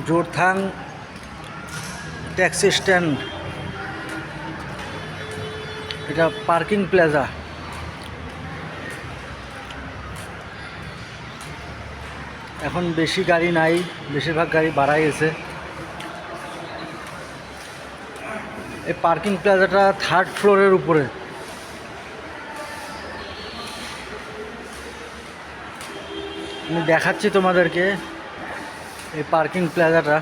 Jorethang taxi stand, এটা parking plaza. এখন বেশি গাড়ি নাই, বেশিরভাগ গাড়ি বাড়াই গেছে। এই পার্কিং প্লাজাটা 3rd ফ্লোরের উপরে। আমি দেখাচ্ছি তোমাদেরকে এই পার্কিং প্লাজাটা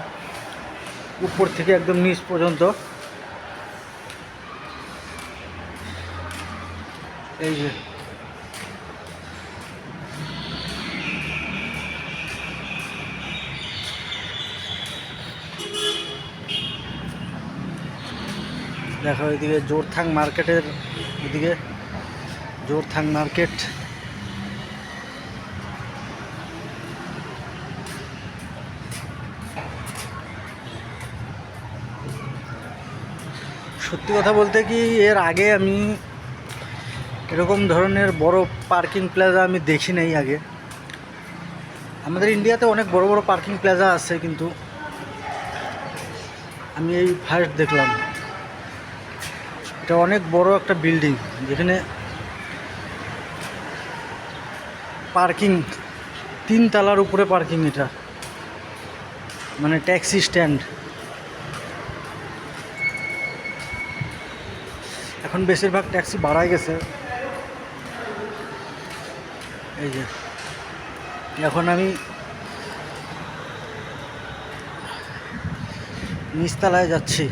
উপর থেকে একদম নিচ পর্যন্ত। এই যে দেখো, এদিকে জোরথাং মার্কেটের, এদিকে জোরথাং মার্কেট। সত্যি কথা বলতে কি, এর আগে আমি এরকম ধরনের বড় পার্কিং প্লাজা আমি দেখি নাই আগে। আমাদের ইন্ডিয়াতে অনেক বড় বড় পার্কিং প্লাজা আছে, কিন্তু আমি এই ফার্স্ট দেখলাম। এটা অনেক বড় একটা বিল্ডিং, যেখানে পার্কিং 3 তলার উপরে পার্কিং। এটা মানে ট্যাক্সি স্ট্যান্ড। এখন বেশিরভাগ ট্যাক্সি বাড়াই গেছে। এই যে এখন আমি নিচতলায় যাচ্ছি।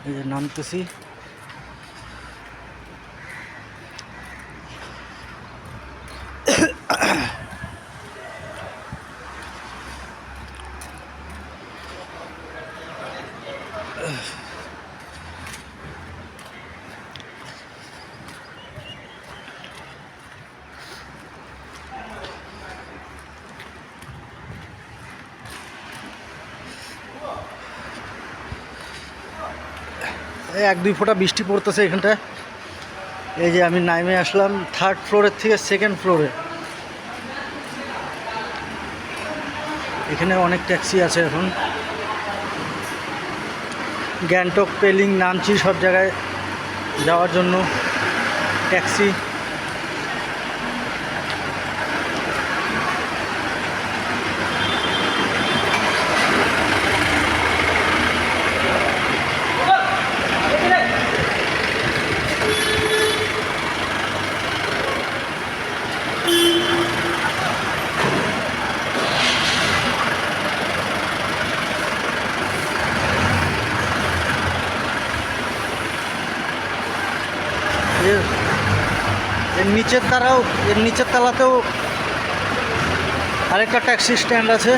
এই যে নামতেছি। এই 1-2 ফোঁটা বৃষ্টি পড়তেছে এখানটায়। এই যে আমি নামে আসলাম 3rd ফ্লোরের থেকে 2nd ফ্লোরে। এখানে অনেক ট্যাক্সি আছে এখন। গ্যাংটক, পেলিং, নামচি সব জায়গায় যাওয়ার জন্য ট্যাক্সি। এর নিচের তলাতেও আরেকটা ট্যাক্সি স্ট্যান্ড আছে।